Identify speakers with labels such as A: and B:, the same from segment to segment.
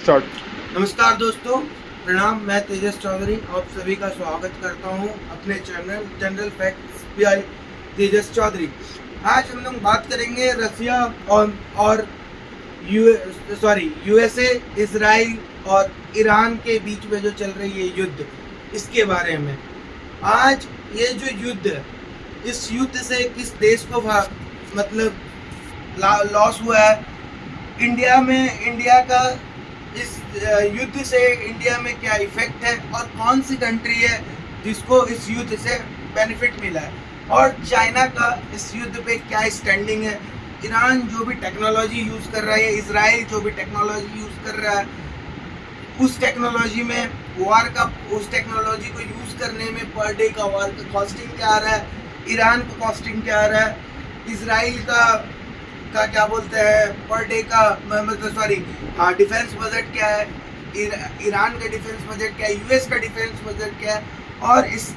A: Start.
B: नमस्कार दोस्तों, प्रणाम। मैं तेजस चौधरी आप सभी का स्वागत करता हूं अपने चैनल जनरल फैक्ट्स बाय तेजस चौधरी। आज हम लोग बात करेंगे रसिया और यूएसए, इजराइल और ईरान के बीच में जो चल रही है युद्ध, इसके बारे में। आज ये जो युद्ध है, इस युद्ध से किस देश को मतलब लॉस हुआ है, इंडिया का इस युद्ध से इंडिया में क्या इफेक्ट है और कौन सी कंट्री है जिसको इस युद्ध से बेनिफिट मिला है, और चाइना का इस युद्ध पे क्या स्टैंडिंग है। ईरान जो भी टेक्नोलॉजी यूज़ कर रहा है, इजराइल जो भी टेक्नोलॉजी यूज़ कर रहा है, उस टेक्नोलॉजी में उस टेक्नोलॉजी को यूज़ करने में पर डे का वॉर का कॉस्टिंग क्या आ रहा है, ईरान का कॉस्टिंग क्या आ रहा है, इजराइल का क्या बोलते हैं पर डे का डिफेंस बजट क्या है, ईरान का डिफेंस बजट क्या है, यूएस का डिफेंस बजट क्या है, और इस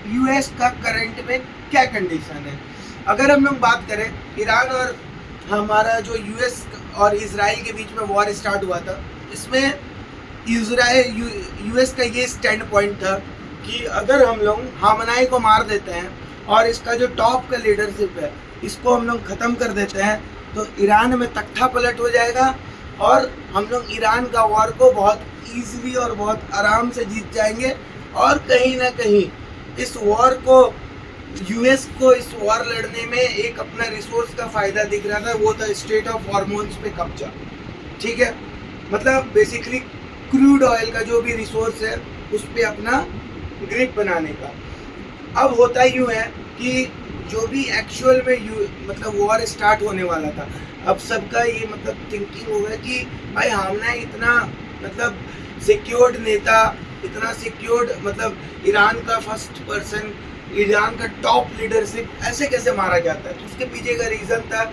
B: यूएस का करंट में क्या कंडीशन है। अगर हम लोग बात करें, ईरान और हमारा जो यूएस और इजराइल के बीच में वॉर स्टार्ट हुआ था, इसमें यूएस का ये स्टैंड पॉइंट था कि अगर हम लोग हामनाई को मार देते हैं और इसका जो टॉप का लीडरशिप है इसको हम लोग ख़त्म कर देते हैं, तो ईरान में तख्ता पलट हो जाएगा और हम लोग ईरान का वॉर को बहुत ईजीली और बहुत आराम से जीत जाएंगे। और कहीं ना कहीं इस वॉर को यूएस को इस वॉर लड़ने में एक अपना रिसोर्स का फ़ायदा दिख रहा था, वो था स्टेट ऑफ हॉर्मोन्स पे कब्जा। ठीक है, मतलब बेसिकली क्रूड ऑयल का जो भी रिसोर्स है उस पर अपना ग्रिप बनाने का। अब होता यूँ है कि जो भी एक्चुअल में मतलब वॉर स्टार्ट होने वाला था, अब सबका ये मतलब थिंकिंग हो गया कि भाई हमने इतना मतलब सिक्योर्ड नेता, इतना सिक्योर्ड मतलब ईरान का फर्स्ट पर्सन, ईरान का टॉप लीडरशिप ऐसे कैसे मारा जाता है। तो उसके पीछे का रीज़न था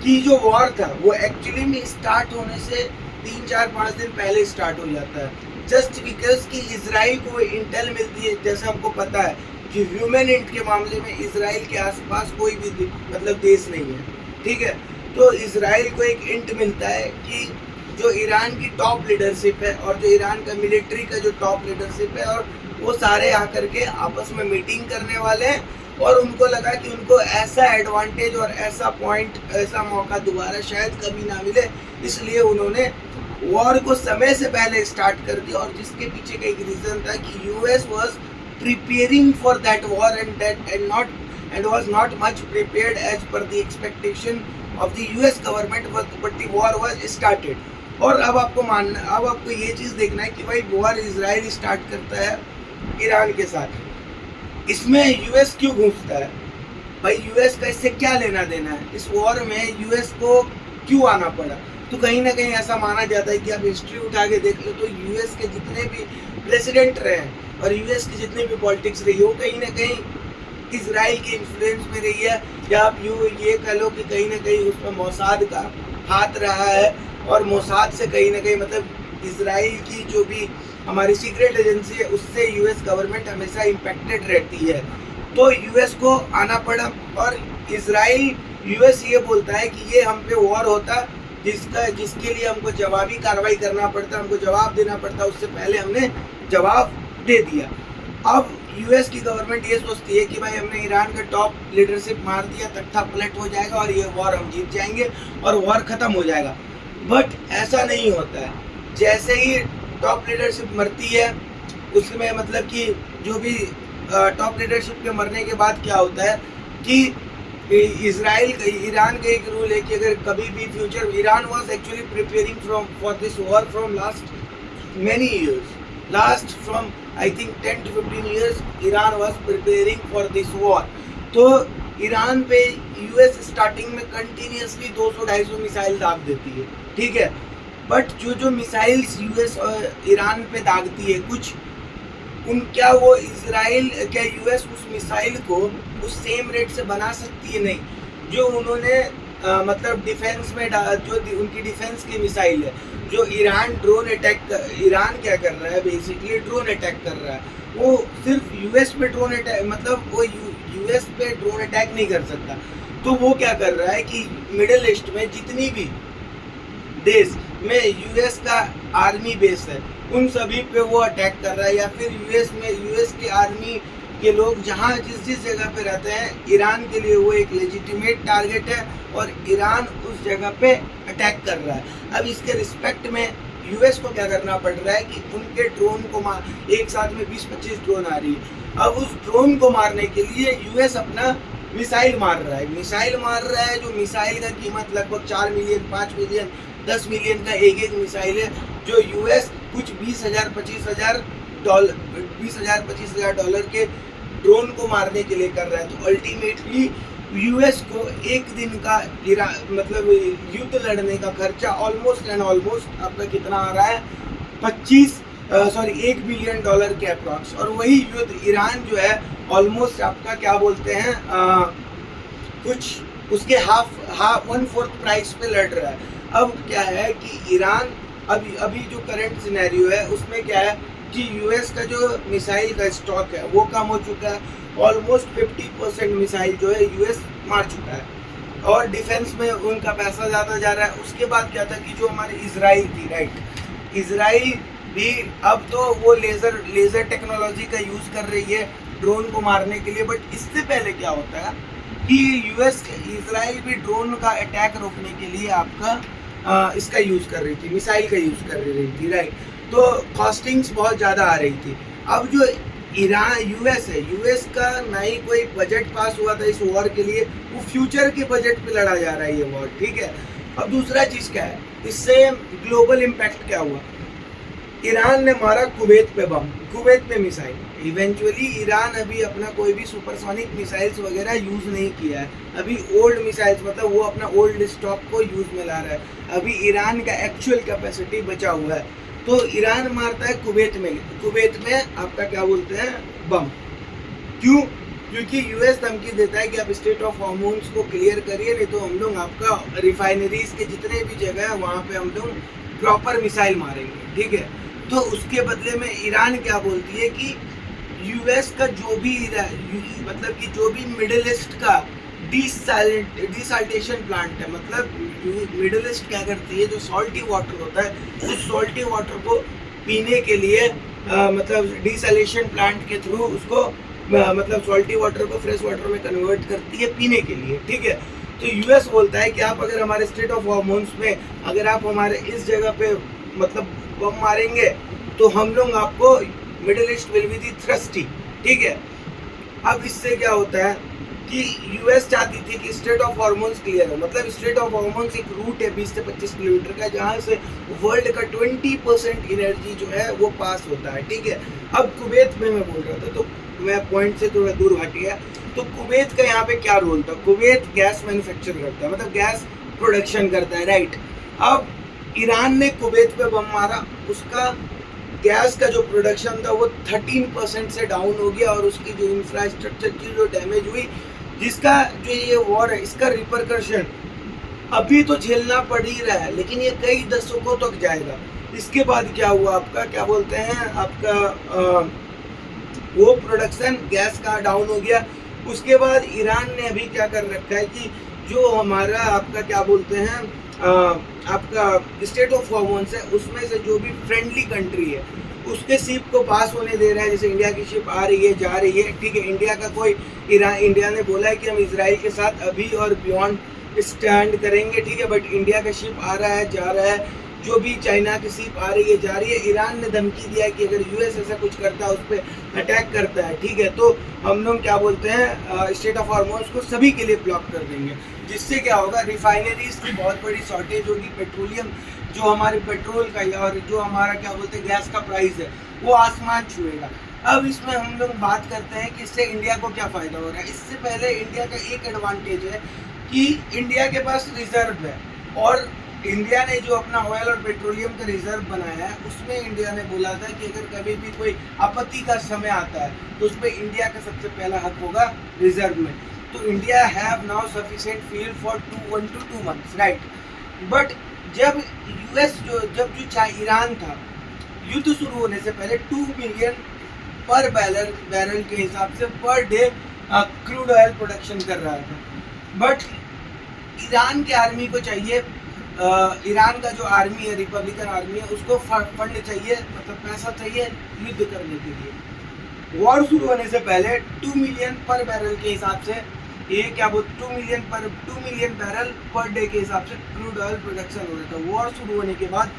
B: कि जो वॉर था वो एक्चुअली में स्टार्ट होने से 3-4-5 दिन पहले स्टार्ट हो जाता है, जस्ट बिकॉज कि इजराइल को इंटेल मिलती है। जैसे हमको पता है कि ह्यूमन इंट के मामले में इजराइल के आसपास कोई भी मतलब देश नहीं है, ठीक है। तो इजराइल को एक इंट मिलता है कि जो ईरान की टॉप लीडरशिप है और जो ईरान का मिलिट्री का जो टॉप लीडरशिप है, और वो सारे आकर के आपस में मीटिंग करने वाले हैं, और उनको लगा कि उनको ऐसा एडवांटेज और ऐसा पॉइंट, ऐसा मौका दोबारा शायद कभी ना मिले, इसलिए उन्होंने वॉर को समय से पहले स्टार्ट कर दिया। और जिसके पीछे का एक रीज़न था कि US was preparing for that war and was not much prepared as per the expectation of the US government, but the war was started। और अब आपको ये चीज़ देखना है कि भाई वॉर इजराइल स्टार्ट करता है ईरान के साथ, इसमें यूएस क्यों घुसता है, भाई यूएस का इससे क्या लेना देना है, इस वॉर में यूएस को क्यों आना पड़ा। तो कहीं ना कहीं ऐसा माना जाता है कि आप हिस्ट्री उठा के देख लो तो यूएस के जितने भी प्रेसिडेंट रहे और यूएस की जितनी भी पॉलिटिक्स रही है वो कहीं ना कहीं इजराइल के इन्फ्लुएंस में रही है, या आप ये कह लो कि कहीं ना कहीं उसमें मोसाद का हाथ रहा है, और मोसाद से कहीं ना कहीं मतलब इजराइल की जो भी हमारी सीक्रेट एजेंसी है उससे यूएस गवर्नमेंट हमेशा इम्पेक्टेड रहती है। तो यूएस को आना पड़ा, और इजराइल यूएस ये बोलता है कि ये हम पे वॉर होता जिसके लिए हमको जवाबी कार्रवाई करना पड़ता, हमको जवाब देना पड़ता, उससे पहले हमने जवाब दे दिया। अब यूएस की गवर्नमेंट ये सोचती है कि भाई हमने ईरान का टॉप लीडरशिप मार दिया, तख्ता पलट हो जाएगा और ये वॉर हम जीत जाएंगे और वॉर ख़त्म हो जाएगा। बट ऐसा नहीं होता है। जैसे ही टॉप लीडरशिप मरती है उसमें मतलब कि जो भी टॉप लीडरशिप के मरने के बाद क्या होता है कि ईरान का एक रूल है कि अगर कभी भी future, Iran was actually preparing for this war from last many years, from I think 10 to 15 years Iran was preparing for this war। तो ईरान पे यूएस स्टार्टिंग में कंटिन्यूसली 200-250 मिसाइल दाग देती है, ठीक है। बट जो मिसाइल्स यूएस और ईरान पे दागती है कुछ क्या वो इजराइल, क्या यूएस उस मिसाइल को उस सेम रेट से बना सकती है? नहीं। जो उन्होंने मतलब डिफेंस में जो उनकी डिफेंस की मिसाइल है, जो ईरान ईरान क्या कर रहा है, बेसिकली ड्रोन अटैक कर रहा है, वो सिर्फ यूएस पे ड्रोन अटैक, मतलब वो यूएस पे ड्रोन अटैक नहीं कर सकता। तो वो क्या कर रहा है कि मिडिल ईस्ट में जितनी भी देश में यूएस का आर्मी बेस है उन सभी पे वो अटैक कर रहा है, या फिर यूएस की आर्मी के लोग जहाँ जिस जगह पे रहते हैं ईरान के लिए वो एक लेजिटिमेट टारगेट है और ईरान उस जगह पे अटैक कर रहा है। अब इसके रिस्पेक्ट में यूएस को क्या करना पड़ रहा है कि उनके ड्रोन को एक साथ में 20-25 ड्रोन आ रही है। अब उस ड्रोन को मारने के लिए यूएस अपना मिसाइल मार रहा है, जो मिसाइल का कीमत लगभग 4 मिलियन 5 मिलियन 10 मिलियन का एक मिसाइल है, जो यूएस कुछ 20,000-25,000 डॉलर के ड्रोन को मारने के लिए कर रहा है। तो अल्टीमेटली यूएस को एक दिन का मतलब युद्ध लड़ने का खर्चा ऑलमोस्ट आपका कितना आ रहा है, 1 बिलियन डॉलर के अप्रॉक्स। और वही युद्ध ईरान जो है ऑलमोस्ट आपका क्या बोलते हैं कुछ उसके हाफ 1/4 प्राइस पे लड़ रहा है। अब क्या है कि ईरान अभी जो करंट सिनेरियो है उसमें क्या है कि यूएस का जो मिसाइल का स्टॉक है वो कम हो चुका है, ऑलमोस्ट 50% मिसाइल जो है यूएस मार चुका है और डिफेंस में उनका पैसा ज़्यादा जा रहा है। उसके बाद क्या था कि जो हमारी इजराइल थी, राइट, इजराइल भी अब तो वो लेज़र टेक्नोलॉजी का यूज़ कर रही है ड्रोन को मारने के लिए। बट इससे पहले क्या होता है कि इजराइल भी ड्रोन का अटैक रोकने के लिए आपका इसका यूज़ कर रही थी, मिसाइल का यूज़ कर रही थी, राइट। तो कॉस्टिंग्स बहुत ज़्यादा आ रही थी। अब जो यूएस का ना ही कोई बजट पास हुआ था इस वॉर के लिए, वो फ्यूचर के बजट पे लड़ा जा रहा है ये वॉर, ठीक है। अब दूसरा चीज़ क्या है, इससे ग्लोबल इम्पैक्ट क्या हुआ, ईरान ने मारा कुवैत पे बम, कुवैत पे मिसाइल। इवेंचुअली ईरान अभी अपना कोई भी सुपरसोनिक मिसाइल्स वगैरह यूज़ नहीं किया है, अभी ओल्ड मिसाइल्स मतलब वो अपना ओल्ड स्टॉक को यूज़ में ला रहा है। अभी ईरान का एक्चुअल कैपेसिटी बचा हुआ है। तो ईरान मारता है कुवैत में आपका क्या बोलते हैं बम। क्यों? क्योंकि यूएस धमकी देता है कि आप स्ट्रेट ऑफ हॉर्मोन्स को क्लियर करिए, नहीं तो हम लोग आपका रिफाइनरीज के जितने भी जगह है वहाँ पे हम लोग प्रॉपर मिसाइल मारेंगे, ठीक है। तो उसके बदले में ईरान क्या बोलती है कि यूएस का जो भी मतलब कि जो भी मिडिल ईस्ट का डिसाल्टेशन प्लांट है, मतलब मिडिल ईस्ट क्या करती है, जो सॉल्टी वाटर होता है उस सॉल्टी वाटर को पीने के लिए मतलब डिसैलेशन प्लांट के थ्रू उसको मतलब सॉल्टी वाटर को फ्रेश वाटर में कन्वर्ट करती है पीने के लिए, ठीक है। तो यूएस बोलता है कि आप अगर हमारे स्टेट ऑफ हॉर्मोन्स में अगर आप हमारे इस जगह पे मतलब बम मारेंगे तो हम लोग आपको middle east will be the thirsty, ठीक है। अब इससे क्या होता है कि यूएस चाहती थी कि स्टेट ऑफ हॉर्मोन्स क्लियर हो, मतलब स्टेट ऑफ हॉर्मोन्स एक रूट है 20 से 25 किलोमीटर का, जहाँ से वर्ल्ड का 20% एनर्जी जो है वो पास होता है, ठीक है। अब कुवैत में मैं बोल रहा था, तो मैं पॉइंट से थोड़ा दूर हट गया। तो कुवैत का यहाँ पे क्या रोल था, कुवैत गैस मैन्युफैक्चर करता है, मतलब गैस प्रोडक्शन करता है, राइट। अब ईरान ने कुवैत पे बम मारा, उसका गैस का जो प्रोडक्शन था वो 13% से डाउन हो गया और उसकी जो इंफ्रास्ट्रक्चर की जो डैमेज हुई, जिसका जो ये वॉर है इसका रिपरकशन अभी तो झेलना पड़ ही रहा है, लेकिन ये कई दशकों तक जाएगा। इसके बाद क्या हुआ आपका क्या बोलते हैं आपका वो प्रोडक्शन गैस का डाउन हो गया। उसके बाद ईरान ने अभी क्या कर रखा है कि जो हमारा आपका क्या बोलते हैं आपका स्टेट ऑफ हॉर्मोन्स है उसमें से जो भी फ्रेंडली कंट्री है उसके शिप को पास होने दे रहा है। जैसे इंडिया की शिप आ रही है जा रही है, ठीक है। इंडिया ने बोला है कि हम इजराइल के साथ अभी और बियॉन्ड स्टैंड करेंगे, ठीक है। बट इंडिया का शिप आ रहा है जा रहा है, जो भी चाइना की शिप आ रही है जा रही है। ईरान ने धमकी दिया है कि अगर यूएस ऐसा कुछ करता है उस पर अटैक करता है, ठीक है, तो हम लोग क्या बोलते हैं स्टेट ऑफ हॉर्मोन्स को सभी के लिए ब्लॉक कर देंगे। जिससे क्या होगा, रिफाइनरीज की बहुत बड़ी शॉर्टेज होगी, पेट्रोलियम जो हमारे पेट्रोल का और जो हमारा क्या बोलते हैं गैस का प्राइस है वो आसमान छुएगा। अब इसमें हम लोग बात करते हैं कि इससे इंडिया को क्या फ़ायदा हो रहा है। इससे पहले इंडिया का एक एडवांटेज है कि इंडिया के पास रिजर्व है, और इंडिया ने जो अपना ऑयल और पेट्रोलियम का रिजर्व बनाया है उसमें इंडिया ने बोला था कि अगर कभी भी कोई आपत्ति का समय आता है तो उस पर इंडिया का सबसे पहला हक होगा रिजर्व में। तो India have now sufficient field for 1 to 2 months, right. But जब यूएस जो ईरान था युद्ध शुरू होने से पहले 2 मिलियन पर बैरल के हिसाब से per day crude oil production कर रहा था। बट ईरान के आर्मी को चाहिए ईरान का जो आर्मी है, रिपब्लिकन आर्मी है, उसको फंड चाहिए, मतलब पैसा चाहिए युद्ध करने के लिए। वॉर शुरू होने से पहले 2 मिलियन पर बैरल के हिसाब से, ये क्या बोल 2 मिलियन बैरल पर डे के हिसाब से क्रूड ऑयल प्रोडक्शन हो रहा था। वॉर शुरू होने के बाद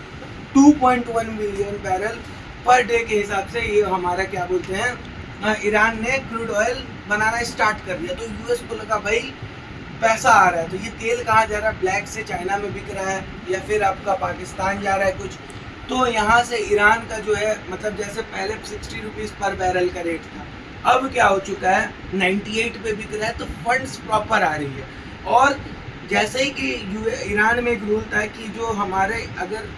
B: 2.1 मिलियन बैरल पर डे के हिसाब से ये हमारा क्या बोलते हैं ईरान ने क्रूड ऑयल बनाना स्टार्ट कर दिया। तो यूएस को लगा भाई पैसा आ रहा है, तो ये तेल कहाँ जा रहा है, ब्लैक से चाइना में बिक रहा है या फिर आपका पाकिस्तान जा रहा है कुछ, तो यहाँ से ईरान का जो है मतलब जैसे पहले 60 रुपीज़ पर बैरल का रेट था, अब क्या हो चुका है 98 पे बिक रहा है। तो फंड्स प्रॉपर आ रही है। और जैसे ही कि ईरान में एक रूल था कि जो हमारे अगर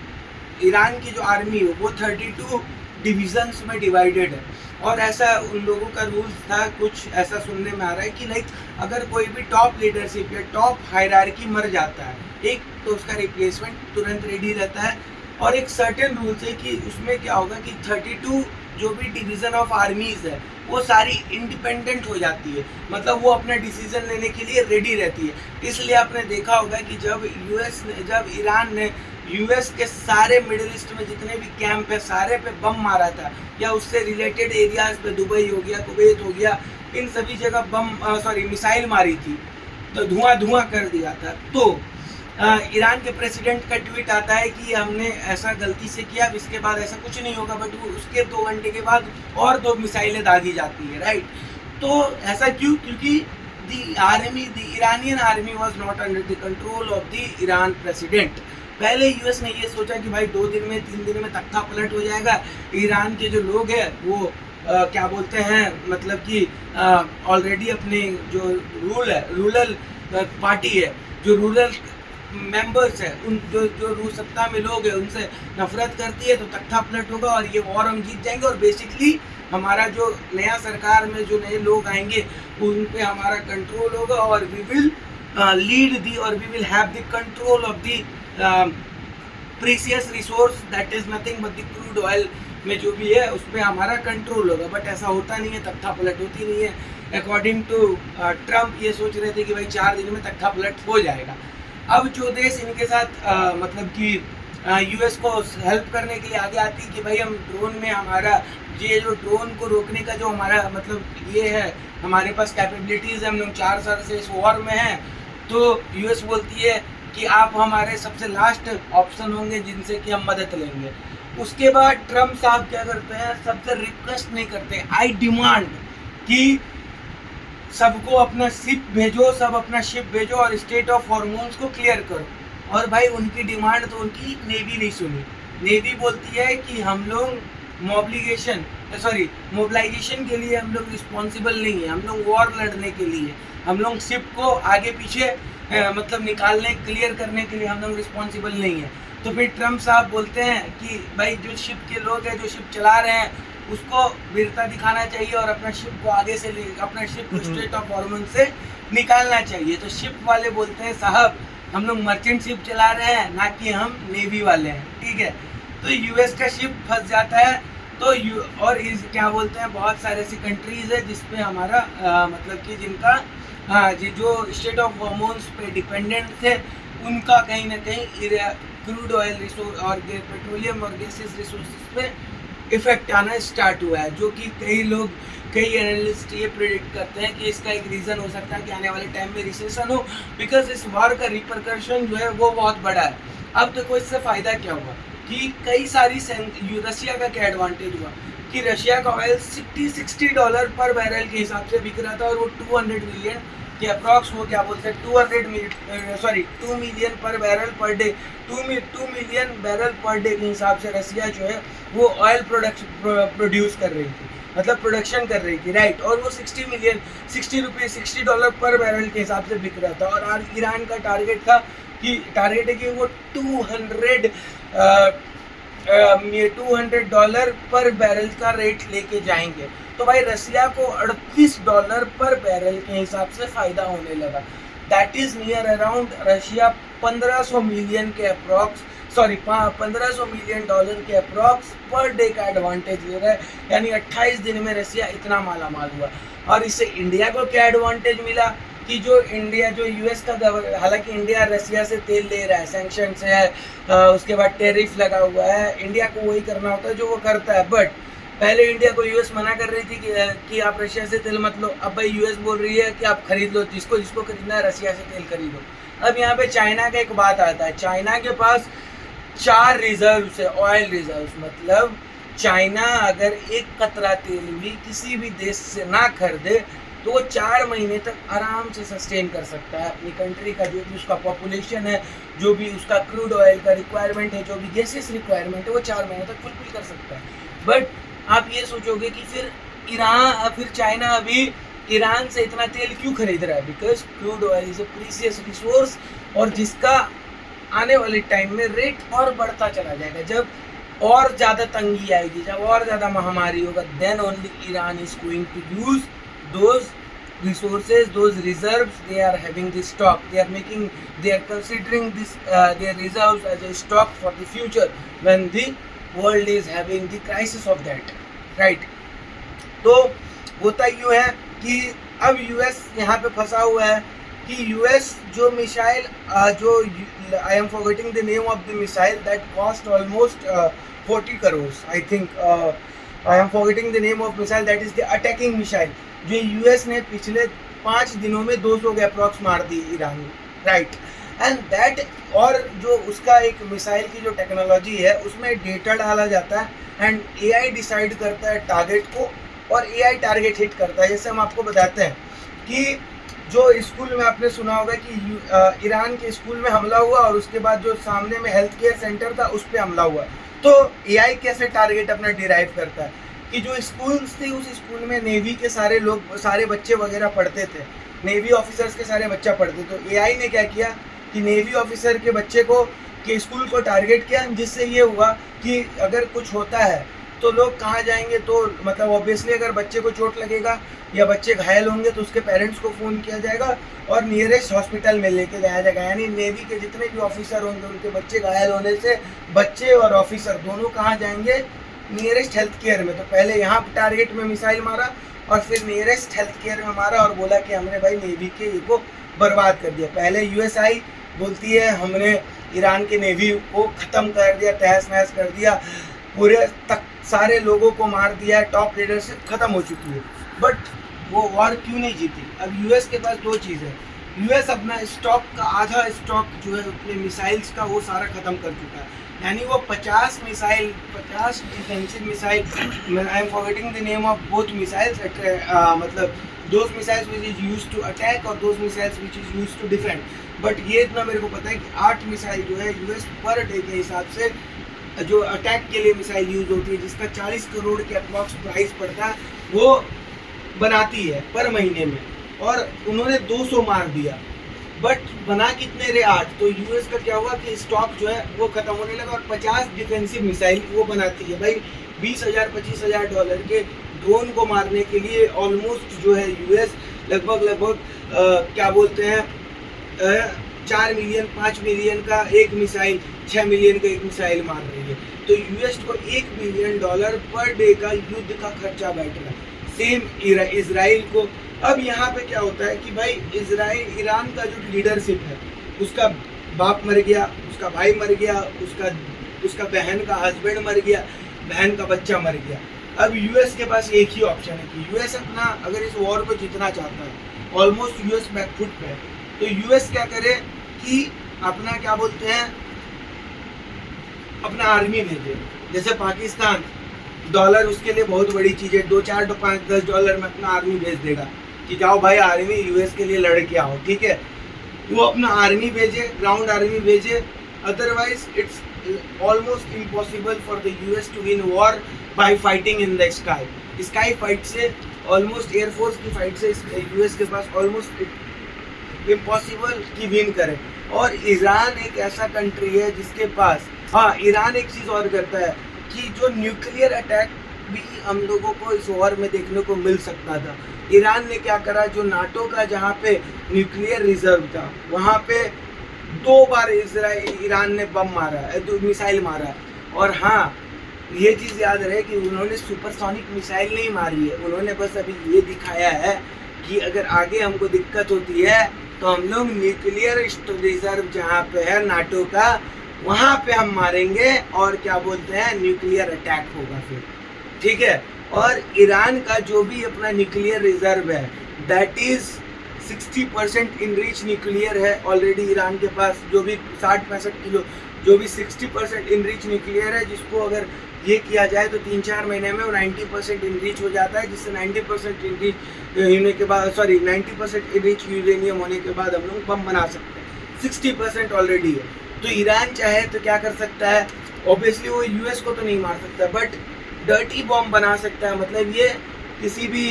B: ईरान की जो आर्मी हो वो 32 डिविजन्स में डिवाइडेड है, और ऐसा उन लोगों का रूल था, कुछ ऐसा सुनने में आ रहा है कि लाइक अगर कोई भी टॉप लीडरशिप या टॉप हायरार्की मर जाता है एक, तो उसका रिप्लेसमेंट तुरंत रेडी रहता है। और एक सर्टेन रूल्स है कि उसमें क्या होगा कि 32 जो भी डिवीज़न ऑफ आर्मीज है वो सारी इंडिपेंडेंट हो जाती है, मतलब वो अपना डिसीजन लेने के लिए रेडी रहती है। इसलिए आपने देखा होगा कि जब ईरान ने यूएस के सारे मिडिल ईस्ट में जितने भी कैंप है सारे पे बम मारा था, या उससे रिलेटेड एरियाज पे दुबई हो गया, कुवैत हो गया, इन सभी जगह मिसाइल मारी थी, तो धुआं कर दिया था। तो ईरान के प्रेसिडेंट का ट्वीट आता है कि हमने ऐसा गलती से किया, इसके बाद ऐसा कुछ नहीं होगा, बट उसके 2 घंटे के बाद और 2 मिसाइलें दागी जाती है, राइट। तो ऐसा क्यों? क्योंकि the Iranian army was not under the control of the Iran president. पहले यूएस ने ये सोचा कि भाई 2 दिन में 3 दिन में तख्ता पलट हो जाएगा, ईरान के जो लोग हैं वो क्या बोलते हैं मतलब कि ऑलरेडी अपने जो रूरल पार्टी है, जो रूरल मेंबर्स है, उन जो सत्ता में लोग हैं उनसे नफरत करती है, तो तख्ता पलट होगा और ये वॉर हम जीत जाएंगे, और बेसिकली हमारा जो नया सरकार में जो नए लोग आएंगे उन पे हमारा कंट्रोल होगा, और वी विल लीड दी और we will have the control of the precious resource that is nothing but the crude oil में जो भी है उस पर हमारा कंट्रोल होगा। बट ऐसा होता नहीं है, तख्ता पलट होती नहीं है। अकॉर्डिंग टू ट्रम्प ये सोच रहे थे कि भाई 4 दिन में तख्ता पलट हो जाएगा। अब जो देश इनके साथ मतलब कि यूएस को हेल्प करने के लिए आगे आती है कि भाई हम ड्रोन में हमारा ये जो ड्रोन को रोकने का जो हमारा मतलब ये है, हमारे पास कैपेबिलिटीज़ है, हम लोग 4 साल से इस वॉर में हैं, तो यूएस बोलती है कि आप हमारे सबसे लास्ट ऑप्शन होंगे जिनसे कि हम मदद लेंगे। उसके बाद ट्रम्प साहब क्या करते हैं, सबसे रिक्वेस्ट नहीं करते, आई डिमांड कि सबको अपना शिप भेजो, सब अपना शिप भेजो और स्टेट ऑफ हॉर्मोन्स को क्लियर करो। और भाई उनकी डिमांड तो उनकी नेवी नहीं सुनी। नेवी बोलती है कि हम लोग मोबिलाइजेशन के लिए हम लोग रिस्पॉन्सिबल नहीं है, हम लोग वॉर लड़ने के लिए, हम लोग शिप को आगे पीछे मतलब निकालने क्लियर करने के लिए हम लोग रिस्पॉन्सिबल नहीं है। तो फिर ट्रम्प साहब बोलते हैं कि भाई जो शिप के लोग हैं, जो शिप चला रहे हैं, उसको वीरता दिखाना चाहिए और अपना शिप को आगे से अपना शिप को स्टेट ऑफ हॉर्मोन से निकालना चाहिए। तो शिप वाले बोलते हैं साहब हम लोग मर्चेंट शिप चला रहे हैं, ना कि हम नेवी वाले हैं, ठीक है। तो यूएस का शिप फंस जाता है। तो और इस क्या बोलते हैं बहुत सारे ऐसी कंट्रीज है जिसपे हमारा मतलब कि जिनका जो स्टेट ऑफ हॉर्मोन्स पे डिपेंडेंट थे, उनका कहीं ना कहीं क्रूड ऑयल रिसोर्स और पेट्रोलियम और गैसेस रिसोर्सेज पे इफेक्ट आना स्टार्ट हुआ है, जो कि कई एनालिस्ट ये प्रेडिक्ट करते हैं कि इसका एक रीज़न हो सकता है कि आने वाले टाइम में रिसेशन हो, बिकॉज इस वॉर का रिपरकशन जो है वो बहुत बड़ा है। अब देखो इससे फ़ायदा क्या हुआ कि कई सारी रशिया का क्या एडवांटेज हुआ कि रशिया का ऑयल $60 पर बैरल के हिसाब से बिक रहा था, और वो 200 मिलियन के अप्रॉक्स वो क्या बोलते हैं 2 मिलियन पर barrel per day 2 million barrel per day के हिसाब से रशिया जो है वो ऑयल प्रोड्यूस कर रही थी, मतलब प्रोडक्शन कर रही थी, राइट। और वो $60 पर बैरल के हिसाब से बिक रहा था। और ईरान का टारगेट है कि वो $200 पर बैरल का रेट लेके जाएंगे। तो भाई रशिया को $38 पर बैरल के हिसाब से फ़ायदा होने लगा। That is near around Russia 1500 million के अप्रॉक्स 1500 मिलियन डॉलर के अप्रॉक्स पर डे का एडवांटेज ले रहा है, यानी 28 दिन में रशिया इतना माला माल हुआ। और इससे इंडिया को क्या एडवांटेज मिला कि जो इंडिया, जो यूएस का हालांकि इंडिया रसिया से तेल ले रहा है, सैंक्शन से है, उसके बाद टेरिफ लगा हुआ है, इंडिया को वही करना होता है जो वो करता है। बट पहले इंडिया को यूएस मना कर रही थी कि आप रशिया से तेल मत लो। अब भाई यूएस बोल रही है कि आप खरीद लो, जिसको जिसको खरीदना है रशिया से तेल खरीदो। अब यहाँ पे चाइना का एक बात आता है, चाइना के पास 4 रिजर्व है, ऑयल रिजर्व। मतलब चाइना अगर एक कतरा तेल भी किसी भी देश से ना खरीदे तो वो 4 महीने तक आराम से सस्टेन कर सकता है अपनी कंट्री का, जो भी उसका पॉपुलेशन है, जो भी उसका क्रूड ऑयल का रिक्वायरमेंट है, जो भी गैसेस रिक्वायरमेंट है, वो 4 महीने तक फुलफिल कर सकता है। बट आप ये सोचोगे कि फिर चाइना अभी ईरान से इतना तेल क्यों खरीद रहा है? Because crude oil is a precious resource, और जिसका आने वाले टाइम में रेट और बढ़ता चला जाएगा। जब और ज़्यादा तंगी आएगी, जब और ज़्यादा महामारी होगा, then only Iran is going to use those resources, those reserves. They are having this stock, they are considering this their reserves as a stock for the future when the world is having the crisis of that, right? तो होता यूँ है कि अब US यहाँ पे फंसा हुआ है कि यूएस जो मिसाइल जो आई am forgetting the name of the missile that cost almost 40 crore, I think I am forgetting the name of missile, that is the attacking missile, जो यूएस ने पिछले 5 दिनों में 200 के अप्रॉक्स मार दी ईरान, राइट? एंड दैट, और जो उसका एक मिसाइल की जो टेक्नोलॉजी है उसमें डेटा डाला जाता है एंड एआई डिसाइड करता है टारगेट को, और एआई टारगेट हिट करता है। जैसे हम आपको बताते हैं कि जो स्कूल में आपने सुना होगा कि ईरान के स्कूल में हमला हुआ और उसके बाद जो सामने में हेल्थ केयर सेंटर था उस पर हमला हुआ, तो एआई कैसे टारगेट अपना डिराइव करता है कि जो स्कूल्स थे उस स्कूल में नेवी के सारे बच्चे वगैरह पढ़ते थे, नेवी ऑफिसर्स के सारे बच्चा पढ़ते। तो एआई ने क्या किया कि नेवी ऑफिसर के बच्चे के स्कूल को टारगेट किया, जिससे ये हुआ कि अगर कुछ होता है तो लोग कहाँ जाएंगे। तो मतलब ऑब्वियसली अगर बच्चे को चोट लगेगा या बच्चे घायल होंगे तो उसके पेरेंट्स को फ़ोन किया जाएगा और नियरेस्ट हॉस्पिटल में लेके जाया जाएगा। यानी नेवी के जितने भी ऑफिसर होंगे उनके बच्चे घायल होने से बच्चे और ऑफिसर दोनों कहाँ जाएंगे? नियरेस्ट हेल्थ केयर में। तो पहले यहाँ टारगेट में मिसाइल मारा और फिर नियरेस्ट हेल्थ केयर में मारा और बोला कि हमने भाई नेवी के ये को बर्बाद कर दिया। पहले यूएसआई बोलती है हमने ईरान के नेवी को ख़त्म कर दिया, तहस नहस कर दिया, पूरे तक सारे लोगों को मार दिया, टॉप लीडरशिप ख़त्म हो चुकी है। बट वो वॉर क्यों नहीं जीती? अब यूएस के पास 2 चीज़ है। यूएस अपना स्टॉक का आधा स्टॉक जो है अपने मिसाइल्स का वो सारा ख़त्म कर चुका है। यानी वो 50 defensive missile, I am forgetting the name of both missiles, मतलब those missiles which is use to attack और those missiles which is use to defend. But ये इतना मेरे को पता है कि 8 मिसाइल जो है यूएस पर डे के हिसाब से जो अटैक के लिए मिसाइल यूज होती है, जिसका 40 करोड़ के अप्रॉक्स प्राइस पड़ता है, वो बनाती है पर महीने में, और उन्होंने 200 मार दिया। बट बना कितने रहे? 8। तो यूएस का क्या हुआ कि स्टॉक जो है वो खत्म होने लगा और 50 डिफेंसिव मिसाइल वो बनाती है। भाई $20,000-25,000 के ड्रोन को मारने के लिए ऑलमोस्ट जो है यूएस लगभग क्या बोलते हैं 4 मिलियन 5 मिलियन का एक मिसाइल, 6 मिलियन का एक मिसाइल मार रही है। तो यूएस को $1 बिलियन पर डे का युद्ध का खर्चा बैठ रहा है। सेम इजराइल को। अब यहाँ पे क्या होता है कि भाई ईरान का जो लीडरशिप है, उसका बाप मर गया, उसका भाई मर गया, उसका बहन का हस्बैंड मर गया, बहन का बच्चा मर गया। अब यूएस के पास एक ही ऑप्शन है कि यूएस अपना अगर इस वॉर को जीतना चाहता है, ऑलमोस्ट यूएस बैकफुट पे है, तो यूएस क्या करे कि अपना क्या बोलते हैं अपना आर्मी भेजे। जैसे पाकिस्तान डॉलर उसके लिए बहुत बड़ी चीज़ है, 2, 4, 5, $10 में अपना आर्मी भेज देगा कि जाओ भाई आर्मी यूएस के लिए लड़ के आओ, ठीक है। वो अपना आर्मी भेजे, ग्राउंड आर्मी भेजे। Otherwise it's almost impossible for the US to win war by fighting in the sky fight से, ऑलमोस्ट एयरफोर्स की फाइट से यूएस के पास ऑलमोस्ट इम्पॉसिबल कि विन करे। और ईरान एक ऐसा कंट्री है जिसके पास, हाँ, ईरान एक चीज़ और करता है कि जो न्यूक्लियर अटैक भी हम लोगों को इस वॉर में देखने को मिल सकता था। ईरान ने क्या करा, जो नाटो का जहाँ पे न्यूक्लियर रिजर्व था वहाँ पे 2 बार ईरान ने बम मारा है, मिसाइल मारा है। और हाँ, ये चीज़ याद रहे कि उन्होंने सुपरसोनिक मिसाइल नहीं मारी है, उन्होंने बस अभी ये दिखाया है कि अगर आगे हमको दिक्कत होती है तो हम लोग न्यूक्लियर रिजर्व जहाँ पे है नाटो का, वहाँ पे हम मारेंगे और क्या बोलते हैं न्यूक्लियर अटैक होगा फिर, ठीक है। और ईरान का जो भी अपना न्यूक्लियर रिजर्व है दैट इज 60% इनरिच न्यूक्लियर है ऑलरेडी ईरान के पास, जो भी 60-65 किलो, जो भी 60% इनरिच न्यूक्लियर है, जिसको अगर ये किया जाए तो 3-4 महीने में वो 90% इनरिच हो जाता है, जिससे 90% इनरिच होने के बाद 90% इनरिच यूरेनियम होने के बाद हम लोग बम बना सकते हैं। 60% ऑलरेडी है, तो ईरान चाहे तो क्या कर सकता है, ऑब्वियसली वो यूएस को तो नहीं मार सकता बट डर्टी बॉम्ब बना सकता है। मतलब ये किसी भी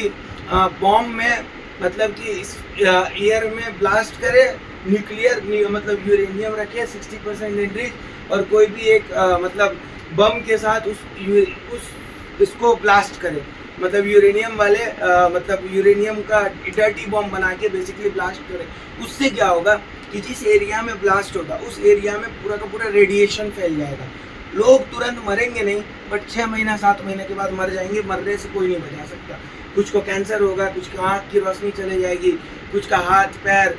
B: बॉम्ब में मतलब कि इस ईयर में ब्लास्ट करे, न्यूक्लियर मतलब यूरेनियम रखे 60% इनरिच और कोई भी एक मतलब बम के साथ उस इसको ब्लास्ट करे, मतलब यूरेनियम वाले मतलब यूरेनियम का डर्टी बॉम्ब बना के बेसिकली ब्लास्ट करे। उससे क्या होगा कि जिस एरिया में ब्लास्ट होगा उस एरिया में पूरा का पूरा रेडिएशन फैल जाएगा। लोग तुरंत मरेंगे नहीं बट 6 महीना 7 महीने के बाद मर जाएंगे। मरने से कोई नहीं बचा सकता। कुछ को कैंसर होगा, कुछ का आँख की रोशनी चले जाएगी, कुछ का हाथ पैर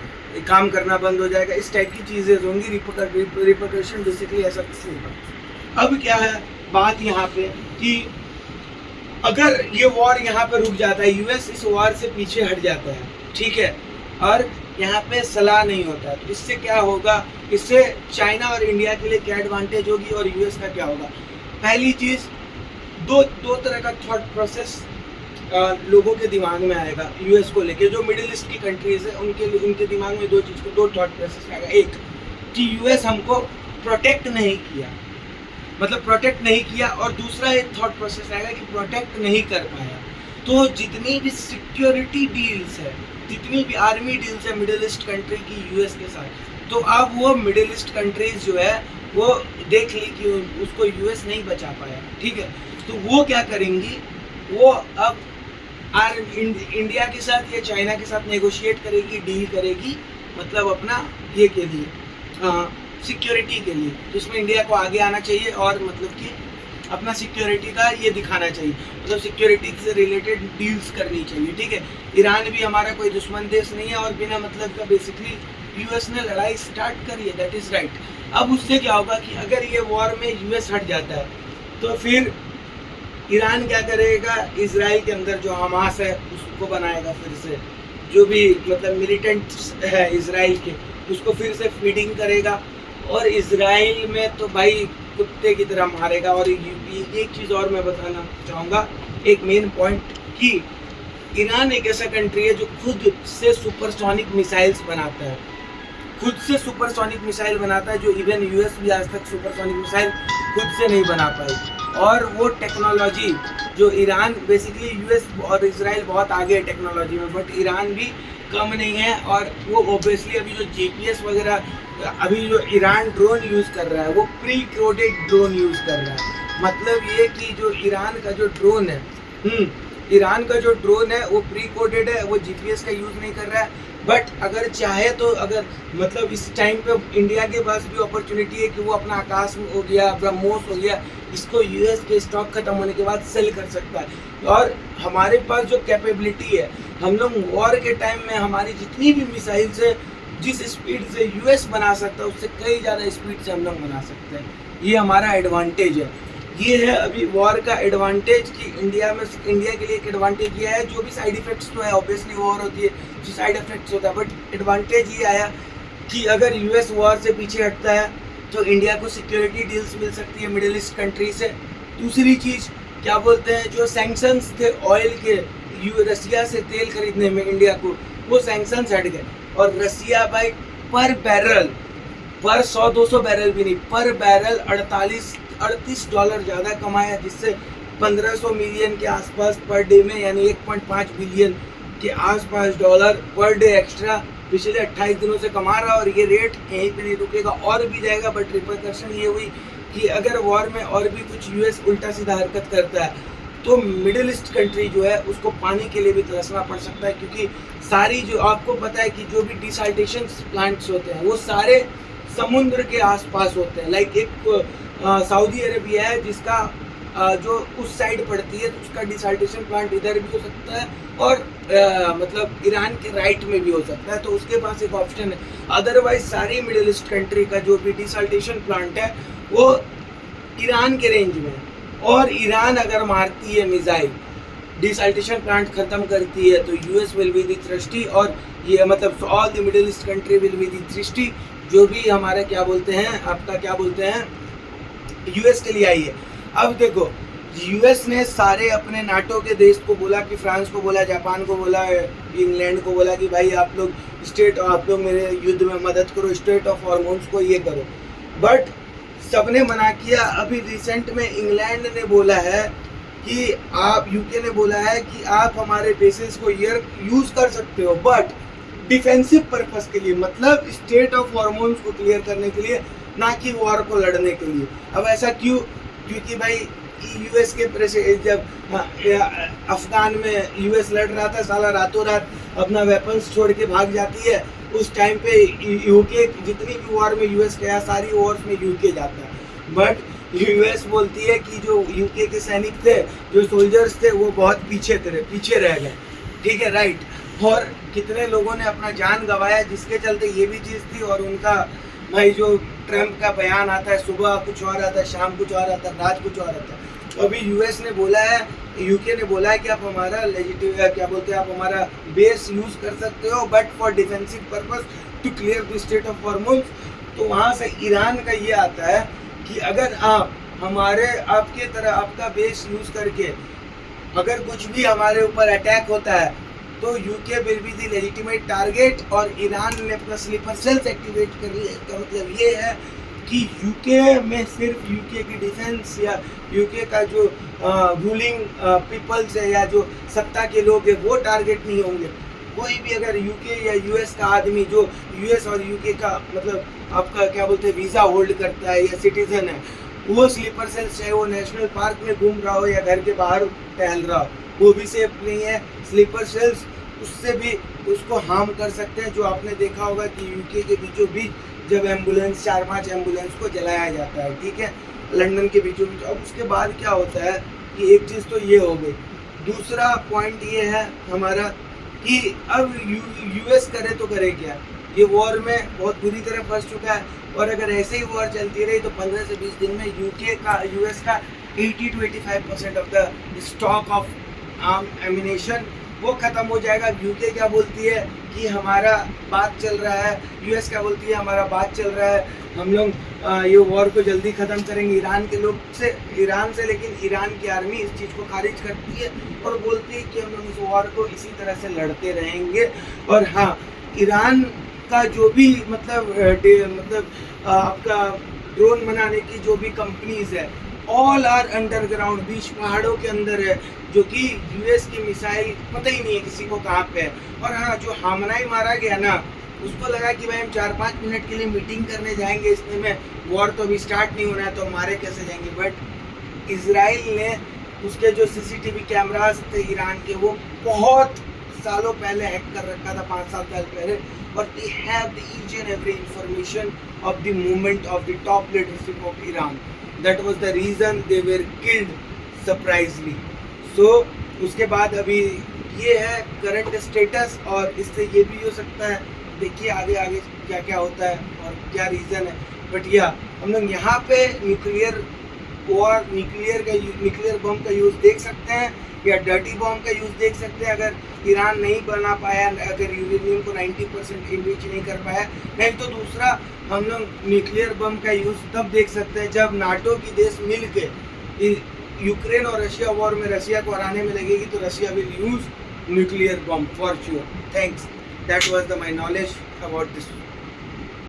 B: काम करना बंद हो जाएगा। इस टाइप की चीज़ें होंगी, रिपरकशन बेसिकली ऐसा कुछ होगा। अब क्या है बात यहाँ पे कि अगर ये वॉर यहाँ पे रुक जाता है, यूएस इस वॉर से पीछे हट जाता है, ठीक है, और यहाँ पे सलाह नहीं होता है, तो इससे क्या होगा, इससे चाइना और इंडिया के लिए क्या एडवांटेज होगी और यूएस का क्या होगा। पहली चीज़, दो तरह का थॉट प्रोसेस लोगों के दिमाग में आएगा यूएस को लेके। जो मिडिल ईस्ट की कंट्रीज है उनके दिमाग में दो थॉट प्रोसेस आएगा। एक कि यूएस हमको प्रोटेक्ट नहीं किया, मतलब प्रोटेक्ट नहीं किया, और दूसरा एक थॉट प्रोसेस आएगा कि प्रोटेक्ट नहीं कर पाया। तो जितनी भी सिक्योरिटी डील्स है, जितनी भी आर्मी डील्स है मिडिल ईस्ट कंट्री की यूएस के साथ, तो अब वो मिडिल ईस्ट कंट्रीज जो है वो देख ली कि उसको यूएस नहीं बचा पाया, ठीक है, तो वो क्या करेंगी, वो अब इंडिया के साथ या चाइना के साथ नेगोशिएट करेगी, डील करेगी, मतलब अपना ये के लिए सिक्योरिटी के लिए, जिसमें इंडिया को आगे आना चाहिए और मतलब कि अपना सिक्योरिटी का ये दिखाना चाहिए, मतलब सिक्योरिटी से रिलेटेड डील्स करनी चाहिए, ठीक है। ईरान भी हमारा कोई दुश्मन देश नहीं है और बिना मतलब का बेसिकली यूएस ने लड़ाई स्टार्ट करी है, दैट इज़ राइट। अब उससे क्या होगा कि अगर ये वॉर में यूएस हट जाता है तो फिर ईरान क्या करेगा, इजराइल के अंदर जो हमास है उसको बनाएगा, फिर से जो भी मतलब मिलिटेंट है इजराइल के उसको फिर से फीडिंग करेगा, और इजराइल में तो भाई कुत्ते की तरह मारेगा। और एक चीज़ और मैं बताना चाहूँगा, एक मेन पॉइंट, कि ईरान एक ऐसा कंट्री है जो खुद से सुपरसोनिक मिसाइल्स बनाता है, खुद से सुपरसोनिक मिसाइल बनाता है, जो इवन यूएस भी आज तक सुपरसोनिक मिसाइल खुद से नहीं बना पाई। और वो टेक्नोलॉजी जो ईरान, बेसिकली यूएस और इजराइल बहुत आगे है टेक्नोलॉजी में, बट ईरान भी कम नहीं है। और वो ओबियसली अभी जो जीपीएस वगैरह, अभी जो ईरान ड्रोन यूज़ कर रहा है वो प्री कोडेड ड्रोन यूज़ कर रहा है। मतलब ये कि जो ईरान का जो ड्रोन है, ईरान का जो ड्रोन है वो प्री कोडेड है, वो जीपीएस का यूज़ नहीं कर रहा है। बट अगर चाहे तो, अगर मतलब इस टाइम पे इंडिया के पास भी अपॉर्चुनिटी है कि वो अपना आकाश हो गया, ब्रह्मोस हो गया, इसको यूएस के स्टॉक खत्म होने के बाद सेल कर सकता है। और हमारे पास जो कैपेबिलिटी है, हम लोग वॉर के टाइम में हमारी जितनी भी मिसाइल्स है, जिस स्पीड से यूएस बना सकता है उससे कई ज़्यादा स्पीड से हम लोग बना सकते हैं। ये हमारा एडवांटेज है। ये है अभी वॉर का एडवांटेज, कि इंडिया के लिए एक एडवांटेज ये है। जो भी साइड इफेक्ट्स तो है, ऑब्वियसली वॉर होती है जो साइड इफेक्ट्स होता है, बट एडवांटेज ये आया कि अगर यूएस वॉर से पीछे हटता है तो इंडिया को सिक्योरिटी डील्स मिल सकती है मिडिल ईस्ट कंट्री से। दूसरी चीज़ क्या बोलते हैं, जो सैंक्शंस थे ऑयल के रसिया से तेल खरीदने में इंडिया को, वो सैंक्शंस हट गए। और रसिया भाई पर बैरल, पर 100-200 बैरल भी नहीं, पर बैरल $38 ज़्यादा कमाया, जिससे 1500 मिलियन के आसपास पर डे में, यानी 1.5 बिलियन के आसपास डॉलर पर डे एक्स्ट्रा पिछले 28 दिनों से कमा रहा। और ये रेट यहीं पे नहीं रुकेगा, और भी जाएगा। बट रिपरकशन ये हुई कि अगर वॉर में और भी कुछ यूएस उल्टा सीधा हरकत करता है तो मिडिल ईस्ट कंट्री जो है उसको पानी के लिए भी तरसना पड़ सकता है, क्योंकि सारी जो आपको पता है कि जो भी डिसाल्टेशन प्लांट्स होते हैं वो सारे समुद्र के आसपास होते हैं। लाइक एक सऊदी अरेबिया है जिसका जो उस साइड पड़ती है, तो उसका डिसल्टेशन प्लांट इधर भी हो सकता है और मतलब ईरान के राइट में भी हो सकता है, तो उसके पास एक ऑप्शन है। अदरवाइज सारी मिडिल ईस्ट कंट्री का जो भी डिसल्टेशन प्लांट है वो ईरान के रेंज में, और ईरान अगर मारती है मिसाइल, डिसल्टेशन प्लांट खत्म करती है, तो US will be the thirsty, और ये मतलब all the middle east country will be the thirsty, जो भी हमारे क्या बोलते हैं, आपका क्या बोलते हैं, यूएस के लिए आई है। अब देखो, यूएस ने सारे अपने नाटो के देश को बोला, कि फ्रांस को बोला, जापान को बोला, इंग्लैंड को बोला कि भाई आप लोग मेरे युद्ध में मदद करो, स्टेट ऑफ हॉर्मोन्स को ये करो, बट सबने मना किया। अभी रिसेंट में इंग्लैंड ने बोला है कि आप, यूके ने बोला है कि आप हमारे बेसिस को यूज कर सकते हो, बट डिफेंसिव पर्पस के लिए, मतलब स्टेट ऑफ हॉर्मोन्स को क्लियर करने के लिए, ना कि वॉर को लड़ने के लिए। अब ऐसा क्यों? क्योंकि भाई यूएस के प्रेसिडेंट जब अफगान में यूएस लड़ रहा था, साला रातों रात अपना वेपन्स छोड़ के भाग जाती है, उस टाइम पे यूके जितनी भी वॉर में यूएस गया, सारी वॉर्स में यूके जाता है, बट यूएस बोलती है कि जो यूके के सैनिक थे, जो सोल्जर्स थे, वो बहुत पीछे रह गए, ठीक है, राइट। और कितने लोगों ने अपना जान गंवाया, जिसके चलते ये भी चीज़ थी। और उनका भाई जो ट्रम्प का बयान आता है, सुबह कुछ और आता है, शाम कुछ और आता है, रात कुछ और आता है। तो अभी यूएस ने बोला है, यूके ने बोला है कि आप हमारा क्या बोलते हैं, आप हमारा बेस यूज कर सकते हो, but for defensive purpose to clear the strait of Hormuz. तो वहाँ से ईरान का ये आता है कि अगर आप आपके तरह आपका बेस यूज करके अगर कुछ भी हमारे ऊपर अटैक होता है, तो UK will be the legitimate target. और ईरान ने अपना स्लीपर सेल्स एक्टिवेट कर लिया। इसका मतलब ये है कि यूके में सिर्फ यूके की डिफेंस या यूके का जो रूलिंग पीपल्स है या जो सत्ता के लोग हैं, वो टारगेट नहीं होंगे। कोई भी अगर यूके या यूएस का आदमी जो यूएस और यूके का मतलब आपका क्या बोलते हैं वीज़ा होल्ड करता है या सिटीजन है, वो स्लीपर सेल्स, चाहे वो नेशनल पार्क में घूम रहा हो या घर के बाहर टहल रहा हो, वो भी सेफ नहीं है। स्लीपर सेल्स उससे भी उसको हार्म कर सकते हैं। जो आपने देखा होगा कि यूके के बीचों बीच जब एम्बुलेंस 4-5 एम्बुलेंस को जलाया जाता है, ठीक है, लंदन के बीचों बीच। अब उसके बाद क्या होता है कि एक चीज़ तो ये हो गई। दूसरा पॉइंट ये है हमारा कि अब यूएस करे तो करे क्या, ये वॉर में बहुत बुरी तरह फंस चुका है। और अगर ऐसे ही वॉर चलती रही तो 15 से 20 दिन में यूएस का 80 to 85% of the stock of arm ammunition वो ख़त्म हो जाएगा। यूके क्या बोलती है कि हमारा बात चल रहा है, यूएस क्या बोलती है हमारा बात चल रहा है, हम लोग ये वॉर को जल्दी ख़त्म करेंगे ईरान से। लेकिन ईरान की आर्मी इस चीज़ को खारिज करती है और बोलती है कि हम लोग इस वॉर को इसी तरह से लड़ते रहेंगे। और हाँ, ईरान का जो भी मतलब आपका ड्रोन बनाने की जो भी कंपनीज है, ऑल आर अंडरग्राउंड, बीच पहाड़ों के अंदर है, जो कि यूएस की मिसाइल पता ही नहीं है किसी को कहाँ पे है। और हाँ, जो हामनाई मारा गया ना, उसको लगा कि भाई हम 4-5 मिनट के लिए मीटिंग करने जाएंगे, इसमें में वॉर तो अभी स्टार्ट नहीं होना है, तो मारे कैसे जाएंगे। बट इजराइल ने उसके जो सीसीटीवी कैमरास थे ईरान के, वो बहुत सालों पहले हैक कर रखा था, 5-7 साल पहले। और they have the each and every information of the movement of the top leadership of Iran. That was the reason they were killed surprisingly. So उसके बाद अभी ये है करंट स्टेटस, और इससे ये भी हो सकता है, देखिए आगे क्या क्या होता है और क्या रीज़न है। बट या हम लोग यहाँ पे न्यूक्लियर बम का यूज़ देख सकते हैं या डर्टी बॉम्ब का यूज़ देख सकते हैं। अगर ईरान नहीं बना पाया, अगर यूरेनियम को 90% इनरिच नहीं कर पाया, नहीं तो दूसरा हम लोग न्यूक्लियर बम का यूज़ तब देख सकते हैं जब नाटो की देश मिल के यूक्रेन और रशिया वॉर में रशिया को हराने में लगेगी, तो Russia will use nuclear bomb for sure. Thanks, that was my knowledge about this.